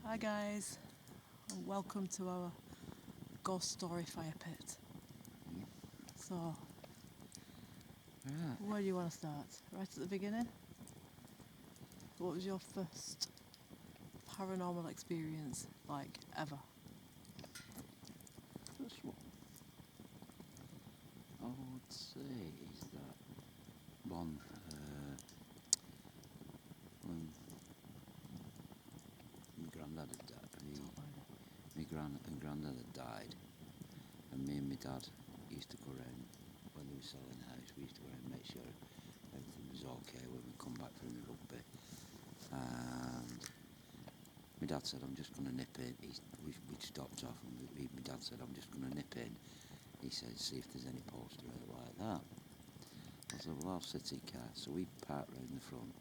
Hi guys, and welcome to our ghost story fire pit. So, Right. where do you want to start? Right at the beginning? What was your first paranormal experience like ever? First one I would say is that one when my granddad had died, my granddad had died, and me and my dad used to go around when they were selling the house. We used to go around and make sure everything was okay when we come back from the rugby. And my dad said, "I'm just going to nip in." We'd stopped off, and my dad said, "I'm just going to nip in." He said, "See if there's any poster like that." I said, "Well, I'll sit in car." So we parked round the front.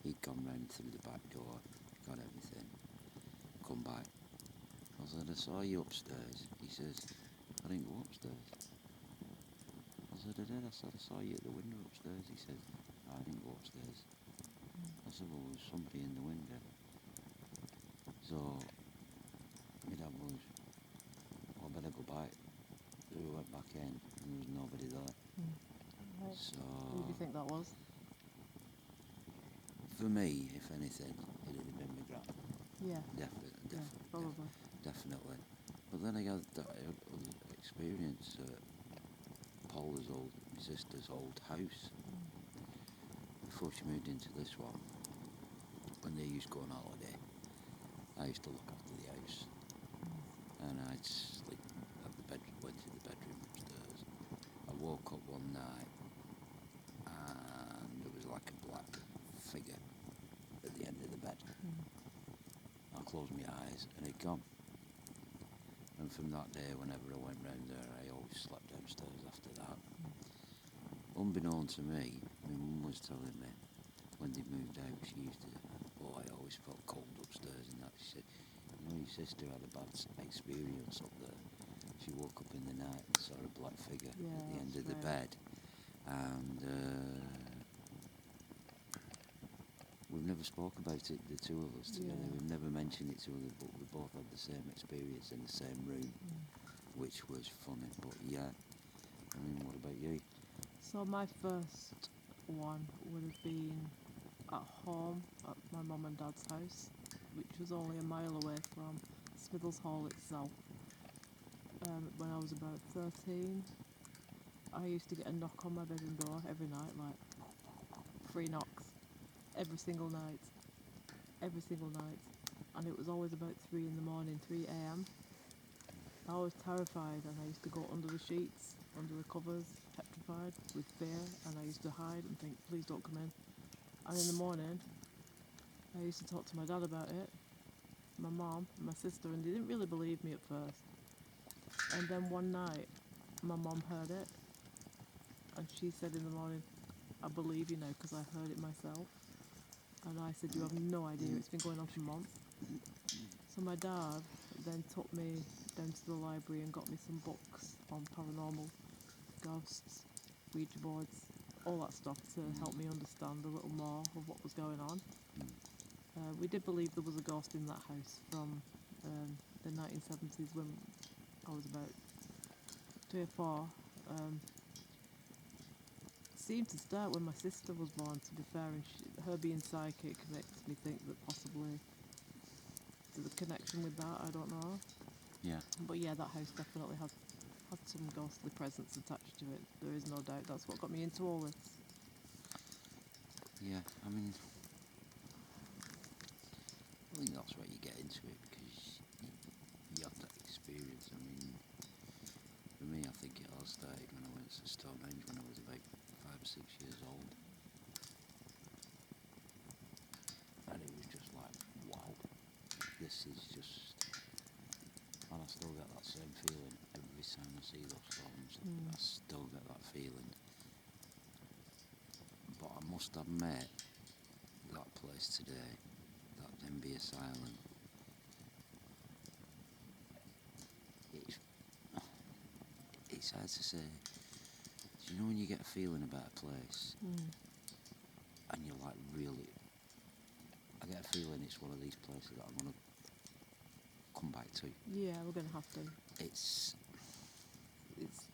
He'd gone round through the back door, got everything, come back. I said, "I saw you upstairs." He says, "I didn't go upstairs." I said, "I did." I said, "I saw you at the window upstairs." He said, "I didn't go upstairs." I said, "Well, there was somebody in the window." So my dad was, "Well, I better go back." So we went back in, and there was nobody there. Right. So Who do you think that was? for me, if anything, it'd have been my gran. Yeah, Definitely. probably. Definitely. But then I got that other experience at Paula's my sister's old house. Before she moved into this one, when they used to go on holiday, I used to look after the house. And I'd sleep at the bed, went to the bedroom upstairs. I woke up one night and there was like a black figure at the end of the bed. I closed my eyes and it'd gone. And from that day, whenever I went round there, I always slept downstairs after that. Unbeknown to me, my mum was telling me when they moved out, she used to, I always felt cold upstairs and that. She said, your sister had a bad experience up there. She woke up in the night and saw a black figure at the end of the bed. And we've never spoke about it, the two of us together. Yeah. We've never mentioned it to others, but we both had the same experience in the same room, which was funny. But yeah, I mean, what about you? So my first one would have been at home at my mum and dad's house, which was only a mile away from Smithers Hall itself. When I was about 13, I used to get a knock on my bedroom door every night, like 3 knocks, every single night, and it was always about 3 in the morning, 3 a.m. I was terrified, and I used to go under the sheets, under the covers, petrified with fear, and I used to hide and think, please don't come in. And in the morning, I used to talk to my dad about it, my mom, and my sister, and they didn't really believe me at first. And then one night, my mom heard it, and she said in the morning, I believe you now because I heard it myself. And I said, you have no idea, it's been going on for months. So my dad then took me down to the library and got me some books on paranormal, ghosts, Ouija boards, all that stuff to help me understand a little more of what was going on. We did believe there was a ghost in that house from the 1970s when I was about 3 or 4. Seemed to start when my sister was born, to be fair, and her being psychic makes me think that possibly there's a connection with that, I don't know. Yeah. But yeah, that house definitely had some ghostly presence attached to it. There is no doubt. That's what got me into all this. Yeah, I mean, I think that's why you get into it, because you have that experience. I mean, for me, I think it all started when I went to Stonehenge when I was about 5 or 6 years old. And it was just like, wow, this is just... And I still get that same feeling every time I see those stones. I still get that feeling. But I must admit, that place today, that Denby Asylum, it's, it's hard to say. Do you know when you get a feeling about a place and you're like really... I get a feeling it's one of these places that I'm going to come back to. Yeah, we're going to have to. It's It's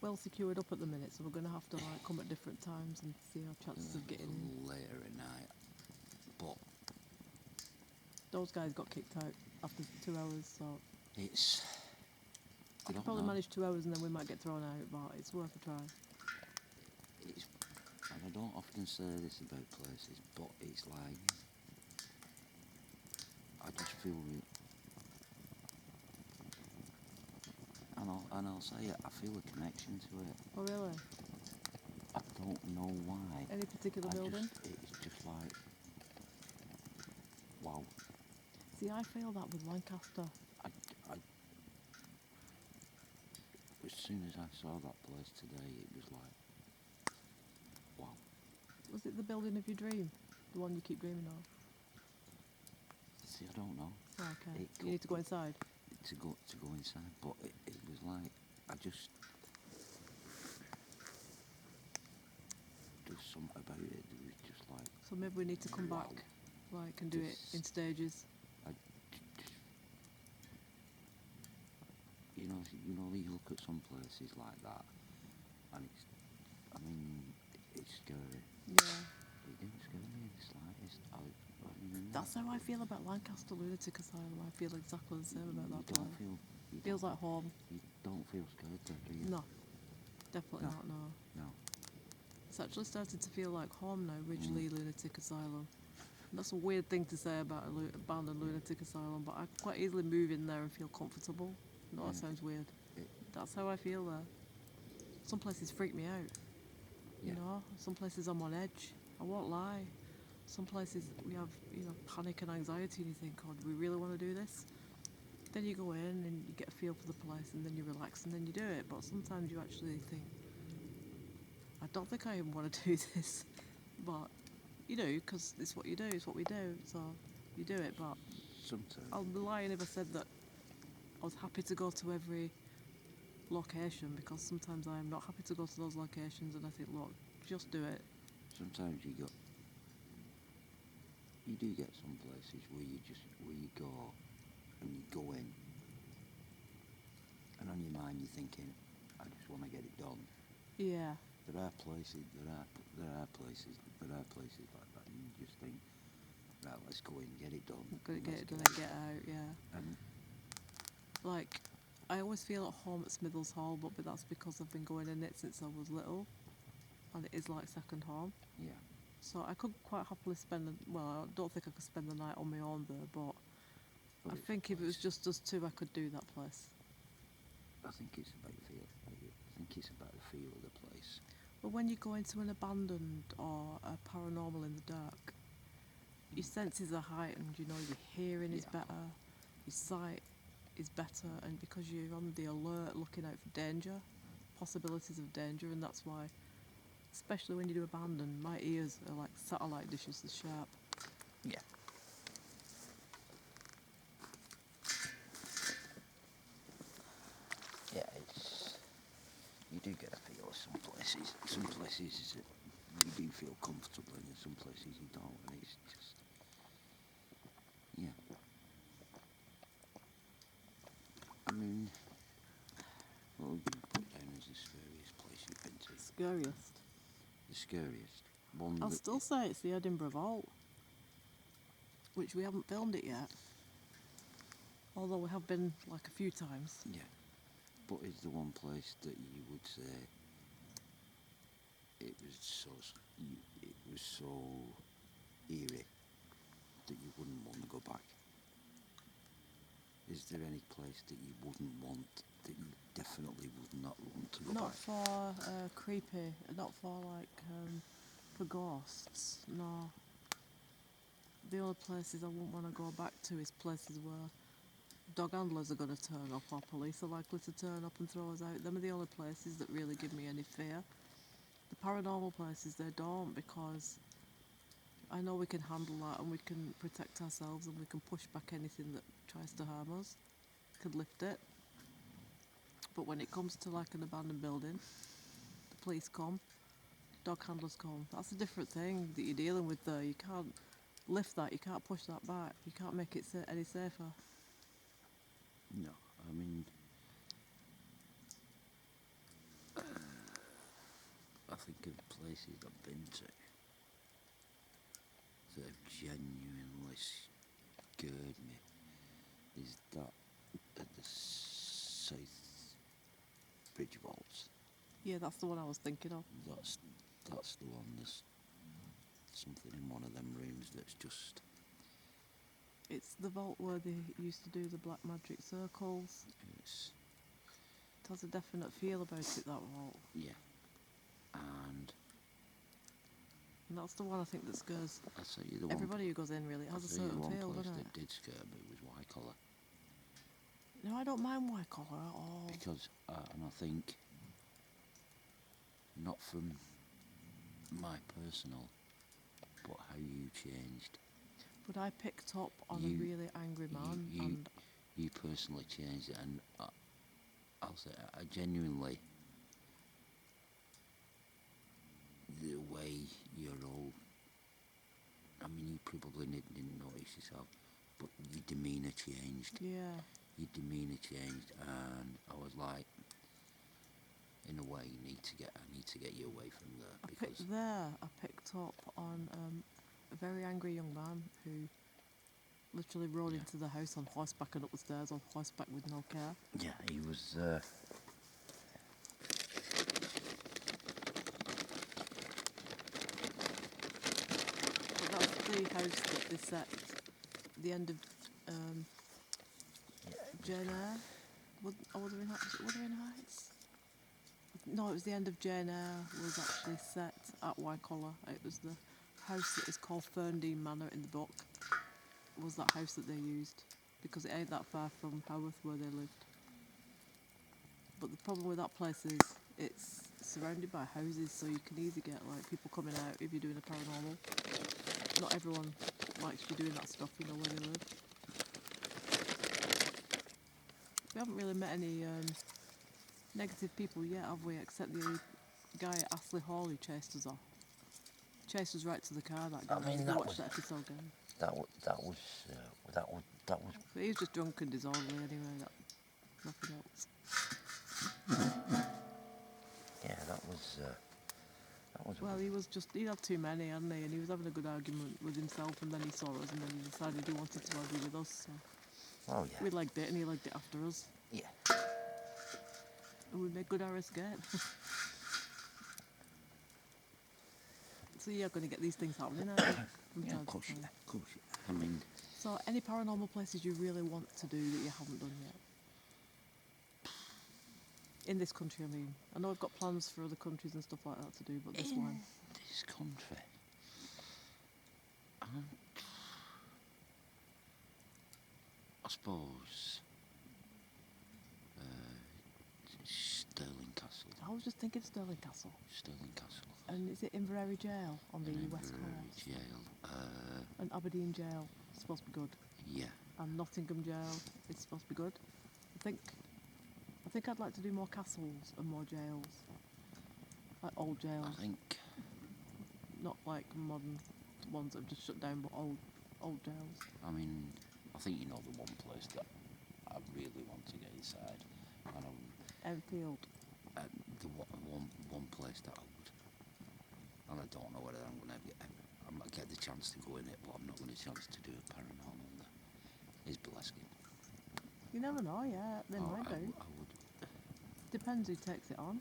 well secured up at the minute, so we're going to have to like come at different times and see our chances of getting in. later at night, but Those guys got kicked out after 2 hours, so it's. I we could don't probably know. manage 2 hours and then we might get thrown out, but it's worth a try. It's, and I don't often say this about places, but it's like I just feel. And I'll say it. I feel a connection to it. Oh really? I don't know why. Any particular building? It's just like, wow. See, I feel that with Lancaster. I, as soon as I saw that place today, it was like, wow. Was it the building of your dream? The one you keep dreaming of? See, I don't know. Oh, okay. It You need to go inside. to go inside, but it was like there's something about it that was just like, So maybe we need to come wow. back, like, and do it in Just- stages. I just, you know, you look at some places like that, and it's scary. Yeah. It didn't scare me the slightest. That's how I feel about Lancaster Lunatic Asylum. I feel exactly the same about that You don't place. feel. You Feels don't, like home. You don't feel scared there, do you? No, definitely No. not, no. No. It's actually started to feel like home now, Ridgely Lunatic Asylum. And that's a weird thing to say about a abandoned lunatic asylum, but I can quite easily move in there and feel comfortable. No, that Yeah. sounds weird. It- That's how I feel there. Some places freak me out. Yeah. You know, some places I'm on edge. I won't lie. Some places we have, panic and anxiety, and you think, "God, do we really want to do this?" Then you go in and you get a feel for the place, and then you relax, and then you do it. But sometimes you actually think, "I don't think I even want to do this," but you do because it's what you do. It's what we do. So you do it. But Sometimes. I'll be lying if I said that I was happy to go to every location, because sometimes I am not happy to go to those locations, and I think, look, just do it. Sometimes you do get some places where you go and you go in, and on your mind you're thinking, I just want to get it done. Yeah, There are places like that, and you just think, right, let's go in, get it done. gotta get let's it done get and get out. Yeah, And like I always feel at home at Smithers Hall, but that's because I've been going in it since I was little, and it is like second home. yeah, So I could quite happily spend. Well, I don't think I could spend the night on my own there, but but I it's a think if it was place. just us two, I could do that place. I think it's about feel. I think it's about the feel of the place. But when you go into an abandoned or a paranormal in the dark, your senses are heightened. You know, your hearing is Yeah. better, your sight is better, and because you're on the alert, looking out for danger, possibilities of danger, and that's why, especially when you do abandoned, my ears are like satellite dishes, they're sharp. Yeah. Yeah, you do get a feel of some places. Some places you do feel comfortable in, and some places you don't, and it's just, yeah. I mean, what would you put down as the scariest place you've been to? Scariest. The scariest one. I'll that still say it's the Edinburgh Vault, which we haven't filmed it yet. Although we have been like a few times. Yeah, but is the one place that you would say it was so eerie that you wouldn't want to go back? Is there any place that you wouldn't want, that you definitely would not want to go Not back? for creepy, not for like for ghosts. No. The only places I wouldn't want to go back to is places where dog handlers are going to turn up or police are likely to turn up and throw us out. Them are the only places that really give me any fear. The paranormal places, they don't, because I know we can handle that and we can protect ourselves and we can push back anything that tries to harm us. Could lift it. But when it comes to like an abandoned building, the police come, dog handlers come. That's a different thing that you're dealing with there. You can't lift that, you can't push that back, you can't make it any safer. No, I mean, I think of places I've been to that have genuinely scared me. Is that at the South Bridge Vaults? Yeah, that's the one I was thinking of. That's the one. There's something in one of them rooms that's just It's the vault where they used to do the black magic circles. it's It has a definite feel about it, that vault. yeah. And And that's the one I think that scares I'll tell you the one. everybody who goes in, really. It I'll has a tell you the certain one feel, place doesn't that it? did scare me was Wycoller No, I don't mind white collar at all. because and I think not from my personal, but how you changed. But I picked up on You- a really angry man, and You personally changed it, and I'll say I genuinely the way you're all. I mean, you probably didn't notice yourself, but your demeanour changed. yeah, Your demeanour changed, and I was like, in a way, I need to get you away from there because I picked up on a very angry young man who literally rode Yeah. into the house on horseback and up the stairs on horseback with no care. yeah, he was. But that's the house that they set at the end of Jane Eyre. Wuthering Heights? Was it Wuthering Heights? No, it was the end of Jane Eyre was actually set at Wycoller. It was the house that is called Ferndean Manor in the book. Was that house that they used because it ain't that far from Haworth where they lived. But the problem with that place is it's surrounded by houses, so you can easily get like people coming out if you're doing a paranormal. Not everyone likes you doing that stuff, you know, where they live. We haven't really met any negative people yet, have we? Except the guy at Astley Hall who chased us off. Chased us right to the car. That guy. I mean, If you that watched was- that episode again. that was But he was just drunk and disorderly anyway. Nothing else. yeah, that was Well, he had too many, hadn't he? And he was having a good argument with himself, and then he saw us, and then he decided he wanted to argue with us. So oh yeah, we legged it, and he legged it after us, yeah. and we made good our escape. So you're going to get these things happening, aren't you? From Yeah, time of to course, time. of course. I mean, So any paranormal places you really want to do that you haven't done yet? In this country, I mean. I know I've got plans for other countries and stuff like that to do, but this in one. this country, I suppose Stirling Castle. I was just thinking Stirling Castle. Stirling Castle. And is it Inverary Jail on the and west Inverary coast? Jail. And Aberdeen Jail is supposed to be good. Yeah. And Nottingham Jail is supposed to be good. I think I'd like to do more castles and more jails. Like old jails. I think Not like modern ones that have just shut down, but old jails. I mean, I think you know the one place that I really want to get inside, and Enfield. the one place that I would, and I don't know whether I'm gonna get the chance to go in it, but I'm not going to chance to do a paranormal there. Is Boleskine. You never know, yeah, they might I do. would Depends who takes it on.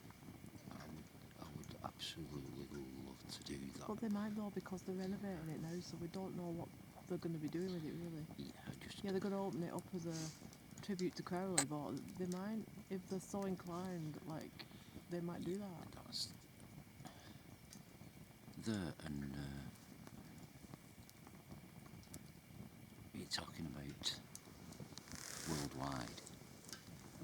I would absolutely love to do that. But they might though because they're renovating it now, so we don't know what they're going to be doing with it really. Yeah, they're going to open it up as a tribute to Crowley, but they might, if they're so inclined, like, they might do that. That's there, and you're talking about worldwide.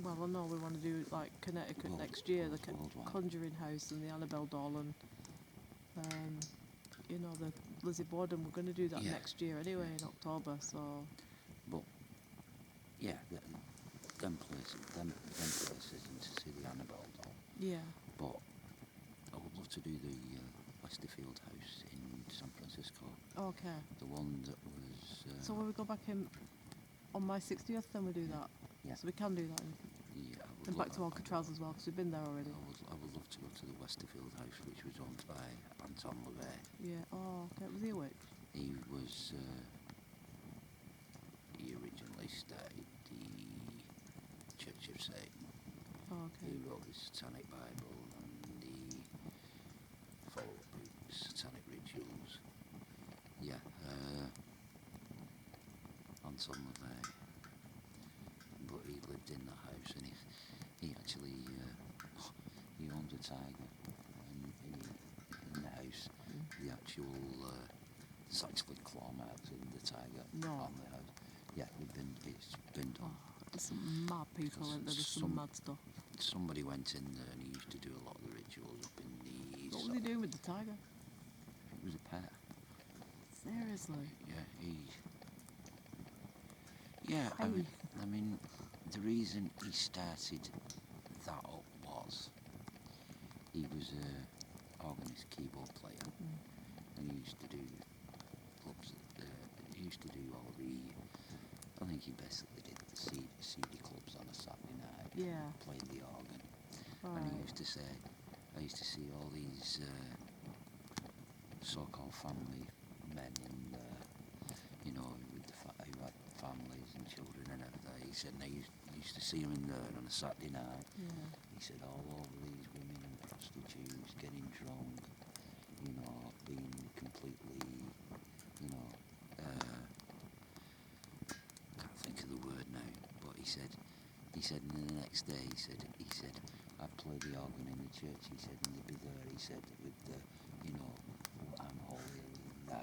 Well, I know we want to do like Connecticut next year, the worldwide. Conjuring House and the Annabelle Doll and you know, the Lizzie Borden. We're going to do that Yeah. next year anyway in October. So But yeah, them places, and to see the Annabelle doll. yeah, But I would love to do the Westerfield House in San Francisco, okay. the one that was. So when we go back in on my 60th, then we do that. Yeah. So we can do that. Yeah, I would And love back to Alcatraz as well, because we've been there already. I would love to go to the Westerfield house, which was owned by Anton LaVey. Yeah. Oh, okay. Was he a witch? He was, he originally started the Church of Satan. Oh, He okay. wrote the Satanic Bible and the follow-up books, Satanic Rituals. Yeah, Anton LaVey. But he lived in that house, and he actually he owned a tiger, and in the house, the actual it's actually claw marks of the tiger No. on the house. Yeah, it's been done. Oh, there's some mad people Because in there. There's some mad stuff. Somebody went in there and he used to do a lot of the rituals up in the. What was he doing with the tiger? It was a pet. Seriously. Yeah, Yeah, I mean, the reason he started that up was he was a organist keyboard player, and he used to do clubs. He used to do all the. I think he basically did the CD clubs on a Saturday night. Yeah. Playing the organ, Right. and he used to say, I used to see all these so-called family men in, you know, with who had families and children and everything. He said they used to see him in there on a Saturday night. Yeah. He said all over these women and prostitutes getting drunk, you know, being completely, you know, can't think of the word now, but he said, and then the next day he said, I'd play the organ in the church, he said, and they'd be there, he said, with the, you know, I'm holy now,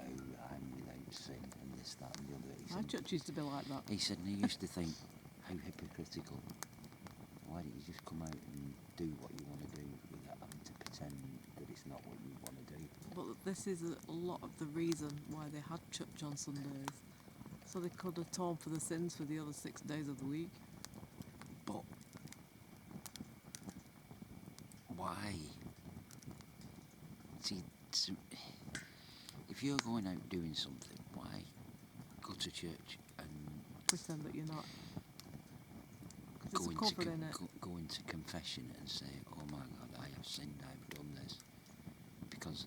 I'm without sin, and this, that, and the other. He Our said, church used to be like that. he said, and he used to think, how hypocritical. Why don't you just come out and do what you want to do without having to pretend that it's not what you want to do? But this is a lot of the reason why they had church on Sundays. So they could atone for the sins for the other 6 days of the week. But why? See, if you're going out doing something, why go to church and Pretend that you're not. 'Cause go it's a into, comfort in it. go into confession and say, oh my God, I have sinned, I've done this. Because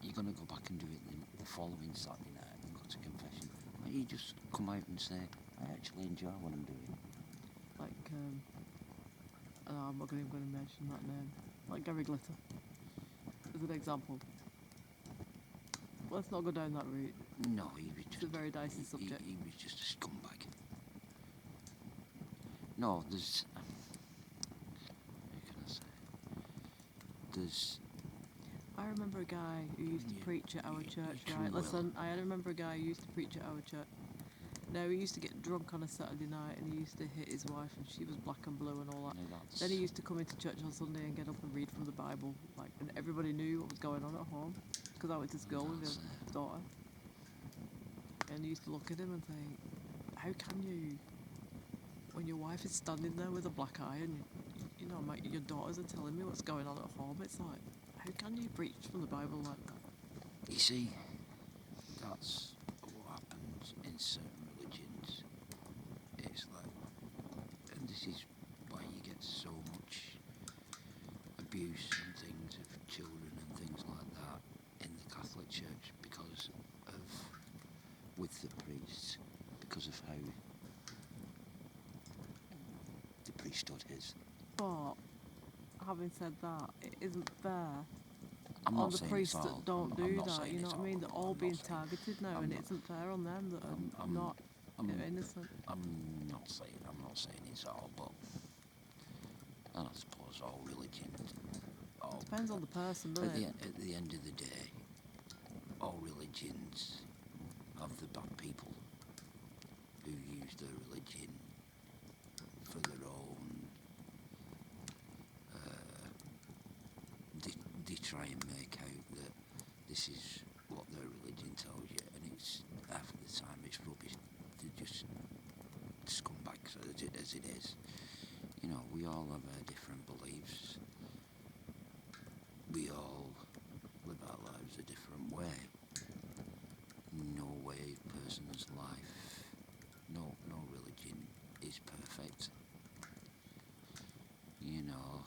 you're going to go back and do it the following Saturday night and go to confession. Why don't you just come out and say, I actually enjoy what I'm doing? Like, I'm not even going to mention that name. Like Gary Glitter, as an example. Let's not go down that route. No, he was It's just a very dicey subject. He was just a scumbag. No, there's. How can I say? There's. I remember a guy who used to Yeah, preach at our you church, too right? well. Listen, I remember a guy who used to preach at our church. Now, he used to get drunk on a Saturday night and he used to hit his wife and she was black and blue and all that. No, that's, Then he used to come into church on Sunday and get up and read from the Bible, like, and everybody knew what was going on at home because I went to school with his daughter. And he used to look at him and think, how can you, when your wife is standing there with a black eye and you know, your daughters are telling me what's going on at home, it's like, how can you preach from the Bible like that? You see, that's what happens in certain religions. It's like, and this is why you get so much abuse and things of children and things like that in the Catholic Church because of, with the priests, because of how the priesthood is. But, having said that, it isn't fair I'm on not the saying priests it's all, that don't I'm do not that, saying you know it's what I mean? They're all I'm being not saying- targeted now, I'm and not- it isn't fair on them that are not I'm innocent. I'm not saying it's all, but and I suppose all religions, all, Depends on the person, doesn't it? at the end of the day, all religions have the bad people who use their religion for their own. They try and make out that this is what their religion tells you, and it's half of the time it's rubbish. They're just scumbags as it is. You know, we all have our different beliefs. We all live our lives a different way. No way person's life, no religion is perfect. know,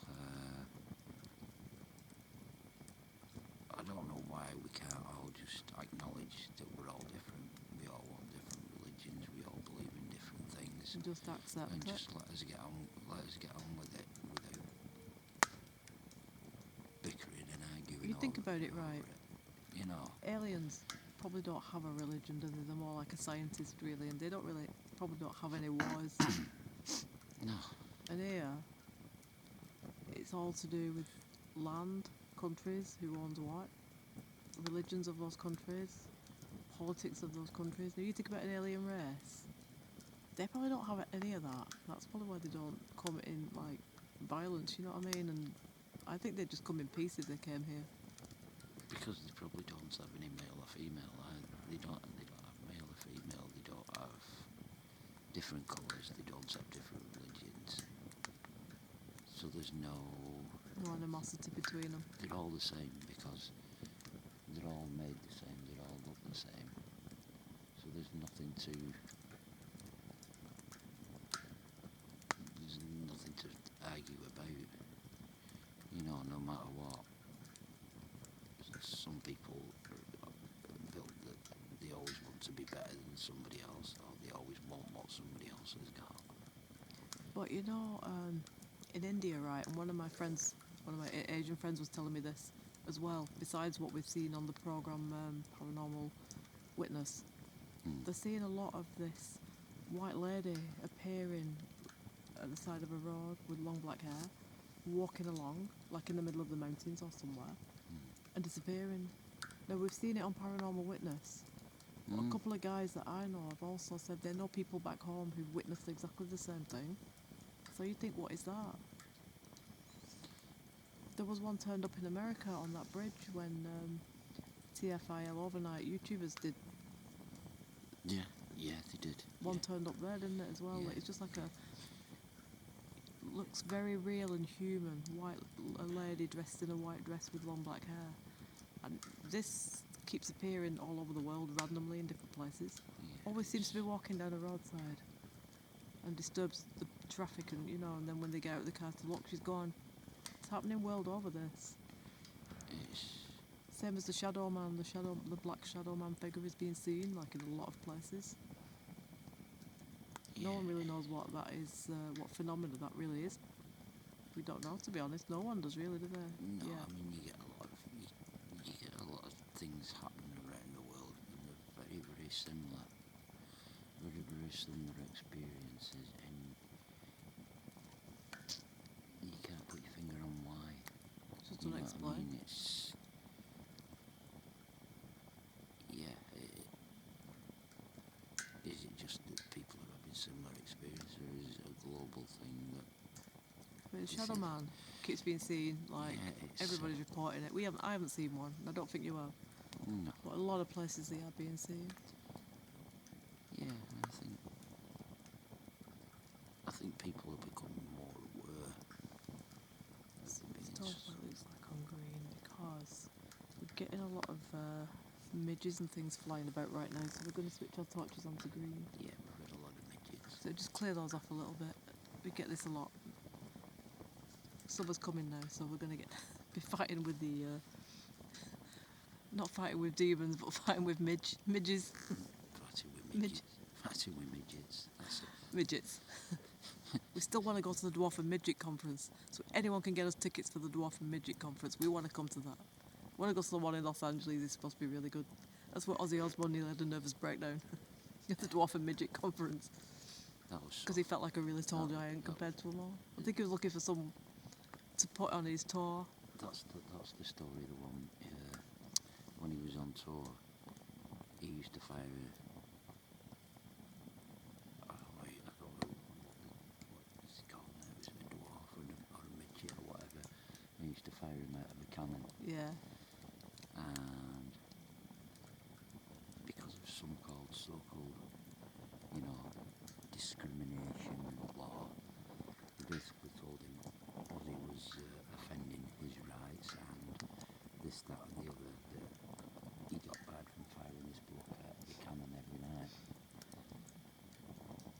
I don't know why we can't all just acknowledge that we're all different. We all want different religions. We all believe in different things, And just accept and it. just let us get on. Let us get on with it without bickering and arguing. You think over, about it, over right? it. You know. Aliens probably don't have a religion, do they? They're more like a scientist, really, and they don't really probably don't have any wars. No. And here, it's all to do with land, countries, who owns what, religions of those countries, politics of those countries. Now you think about an alien race, they probably don't have any of that. That's probably why they don't come in like violence, you know what I mean? And I think they just come in peace if they came here. Because they probably don't have any male or female either. They don't have male or female. They don't have different colours. They don't have different religions. So there's no. No animosity between them. They're all the same because they're all made the same. They all look the same. So there's nothing to. There's nothing to argue about. You know, no matter what. Some people are built that they always want to be better than somebody else, or they always want what somebody else has got. But you know, in India, right, and one of my Asian friends was telling me this as well, besides what we've seen on the programme Paranormal Witness, they're seeing a lot of this white lady appearing at the side of a road with long black hair, walking along, like in the middle of the mountains or somewhere, and disappearing. Now, we've seen it on Paranormal Witness. But a couple of guys that I know have also said they know people back home who've witnessed exactly the same thing. So you think, what is that? There was one turned up in America on that bridge when TFIL overnight YouTubers did. Yeah, they did. One turned up there, didn't it, as well? Yeah. It's just like looks very real and human. A lady dressed in a white dress with long black hair. And this keeps appearing all over the world randomly in different places. Yeah, Always seems to be walking down a roadside and disturbs the traffic, and and then when they get out of the car to look, she's gone. It's happening world over, this. It's, Same as the shadow man, the black shadow man figure is being seen, like in a lot of places. No one really knows what that is, what phenomena that really is. We don't know, to be honest. No one does really, do they? no, Yeah. I mean you get a lot of things happening around the world, and they're very, very similar. Very, very similar experiences, and you can't put your finger on why. Just You know what I unexplained. mean? It's is it just that people are having similar experiences, or is it a global thing that? But the Is shadow it- man keeps being seen, like Yeah, it's, everybody's reporting it. I haven't seen one, and I don't think you have. No. But a lot of places they are being seen. Yeah, I think people are becoming more aware. It's Being tough s- what it looks like on green because we're getting a lot of midges and things flying about right now, so we're going to switch our torches onto green. Yeah, we've had a lot of midgets. So just clear those off a little bit. We get this a lot. Summer's coming now, so we're going to be fighting with the not fighting with demons, but fighting with midges. Fighting with Midge- midgets. Fighting with midgets. That's it. Midgets. We still want to go to the Dwarf and Midget Conference, so anyone can get us tickets for the Dwarf and Midget Conference. We want to come to that. We want to go to the one in Los Angeles. It's supposed to be really good. That's where Ozzy Osbourne nearly had a nervous breakdown at the Dwarf and Midget Conference That was because he felt like a really tall giant compared to them all. I think he was looking for some to put on his tour. That's the story. The one when he was on tour, he used to fire. I don't know what it's called now. It was a dwarf or a midget or whatever. He used to fire him out of a cannon, Yeah. and because of so-called, discrimination law, they basically told him Ozzy was offending his rights and this, that, and the other. That he got barred from firing this bloke out of the cannon every night.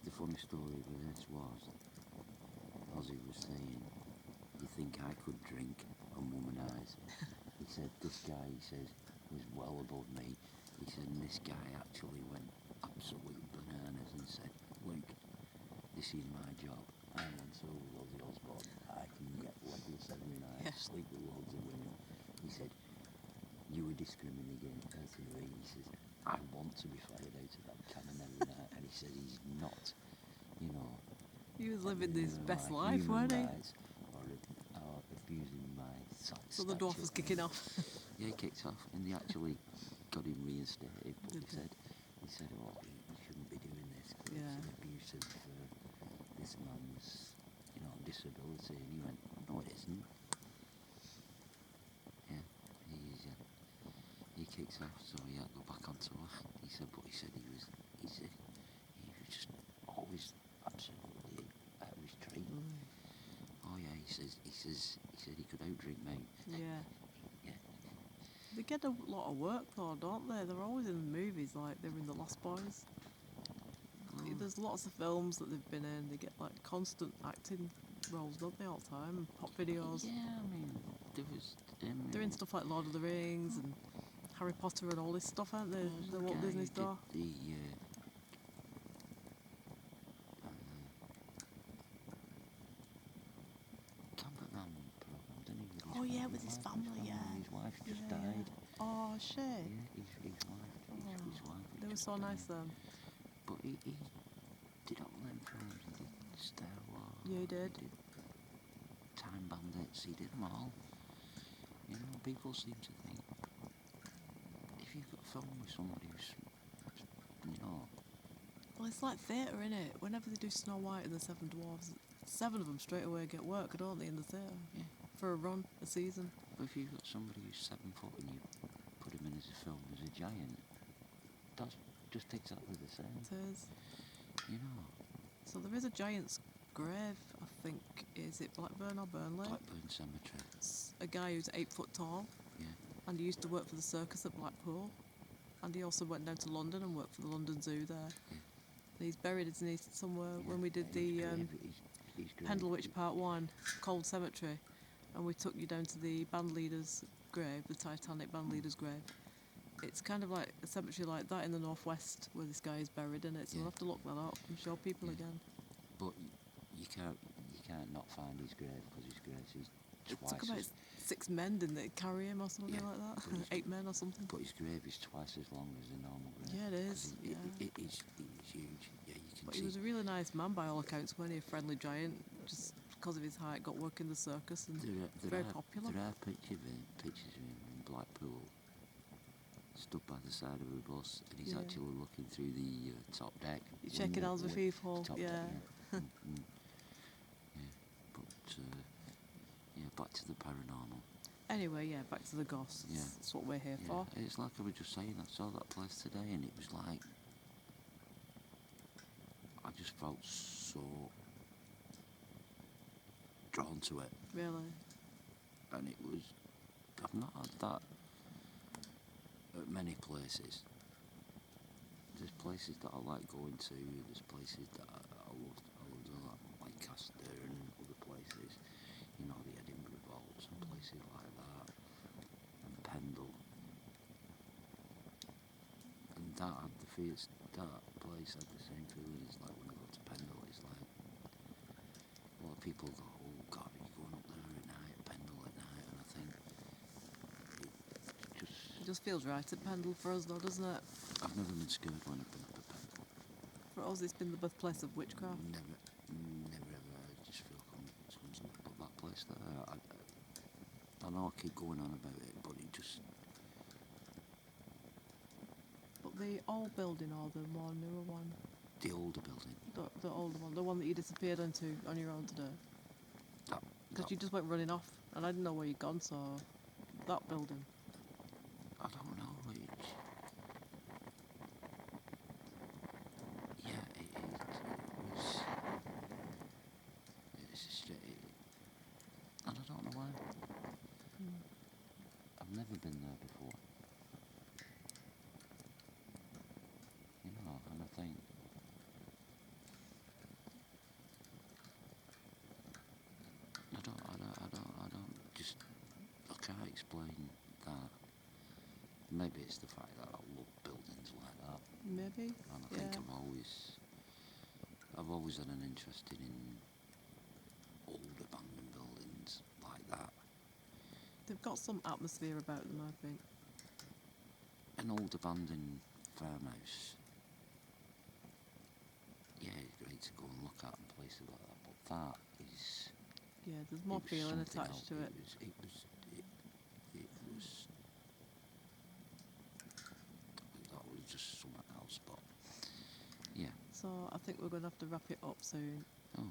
The funny story with this was Ozzy was saying, think I could drink and womanise. He said, this guy, he says, was well above me. He said, and this guy actually went absolute bananas and said, Luke, this is my job. I'm on tour with Ozzy Osbourne. I can get legless every night, Yeah. sleep with loads of women. He said, you were discriminating against me. He says, I want to be fired out of that cannon every night. And he said he's not, you know, He was living his best my life, human weren't he? rights or abusing my So the dwarf was kicking off. Yeah, he kicked off, and they actually got him reinstated. But Did he they? said, oh, he shouldn't be doing this because Yeah. it's an abuse of this man's, you know, disability. And he went, no, it isn't. Yeah, he kicks off, so he had to go back on tour. He said he was just always absolutely out of his tree. Oh yeah, he said he could outdrink me. Yeah. Yeah. They get a lot of work though, don't they? They're always in movies, like they were in The Lost Boys. Oh. There's lots of films that they've been in. They get like constant acting roles, don't they, all the time? Pop videos. Yeah, I mean, there was. They're in stuff like Lord of the Rings and Harry Potter and all this stuff, aren't they? There's The a Walt guy Disney who Store. did the Camperman program, didn't he? Oh yeah, with his family, yeah. His wife just Yeah. died. Oh shit. Yeah, his wife. Oh, His wife. they were just so nice died. then. But he did all them films. He did Star Wars. Yeah, he did. He did Time Bandits. He did them all. You know, people seem to think if you've got a film with somebody who's, you know, Well, it's like theatre, innit? Whenever they do Snow White and the Seven Dwarfs, 7 of them straight away get work, don't they, in the theatre? Yeah. For a run, a season. but if you've got somebody who's 7 foot and you put him in as a film as a giant, that's just exactly the same. It is. You know, So there is a giant's grave, I think. Is it Blackburn or Burnley? Blackburn Cemetery. It's a guy who's 8 foot tall, Yeah. and he used to work for the circus at Blackpool. And he also went down to London and worked for the London Zoo there. Yeah. And he's buried, isn't he, somewhere Yeah, when we did the he's great. Pendlewich Part 1, Cold Cemetery, and we took you down to the band leader's grave, the Titanic band leader's grave. It's kind of like a cemetery like that in the northwest where this guy is buried in it, so Yeah. we'll have to look that up and show people Yeah. again. But you can't not find his grave because his grave is It twice took about as, 6 men, didn't it, carry him or something Yeah, like but that? it's- 8 men or something. but his grave is twice as long as the normal grave. Yeah, it is, 'Cause yeah. It is huge. Yeah, you can But see. he was a really nice man by all accounts, wasn't he? A friendly giant, just because of his height, got work in the circus and very popular. There are pictures of him in Blackpool, stood by the side of a bus, and he's Yeah. actually looking through the top deck. He's shaking window- hands with wi- people, top yeah. Deck, yeah. Yeah, but yeah, back to the paranormal. Anyway, yeah, back to the ghosts. Yeah. That's what we're here Yeah, for. it's like I was just saying. I saw that place today, and it was like I just felt so drawn to it, Really. and it was. I've not had that at many places. There's places that I like going to. There's places that I love like Lancaster and other places. You know, the Edinburgh Vaults and places like that, and Pendle. And that had the feels. That place had the same feeling as like when I go to Pendle. It's like a lot of people go, "Oh God, are you going up there at night, Pendle at night?" And I think it just. It just feels right at Pendle for us, though, doesn't it? I've never been scared when I've been up at Pendle. For us, it's been the birthplace of witchcraft. Never ever. I just feel something. But that place there, I know I keep going on about it, but it just. But the old building or the more newer one? The older building. The older one, the one that you disappeared into on your own today. That, Because that- you just went running off, and I didn't know where you'd gone, so that building. I don't know. It was. It's just. And I don't know why. I've never been there before. You know, and I think. I don't explain that? Maybe it's the fact that I love buildings like that, Maybe. and I Yeah. think I've always had an interest in old abandoned buildings like that. They've got some atmosphere about them, I think. An old abandoned farmhouse, yeah, it's great to go and look at and places like that, but that is... Yeah, there's more it was feeling something attached else. to it. That was just something else, but yeah. So I think we're going to have to wrap it up soon. Oh,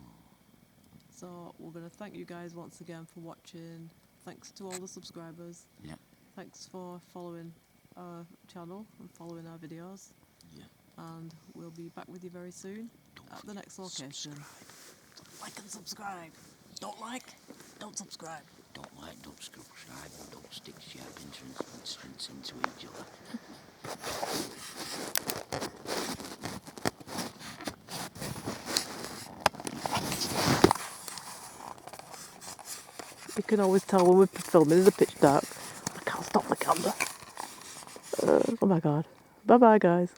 So we're going to thank you guys once again for watching. Thanks to all the subscribers. yeah, Thanks for following our channel and following our videos. yeah. And we'll be back with you very soon Don't at the forget next location. subscribe. Like and subscribe. Don't like, don't subscribe. Don't like, don't subscribe, and don't stick sharp instruments into each other. You can always tell when we're filming in the pitch dark. I can't stop the camera. Oh my god. Bye bye, guys.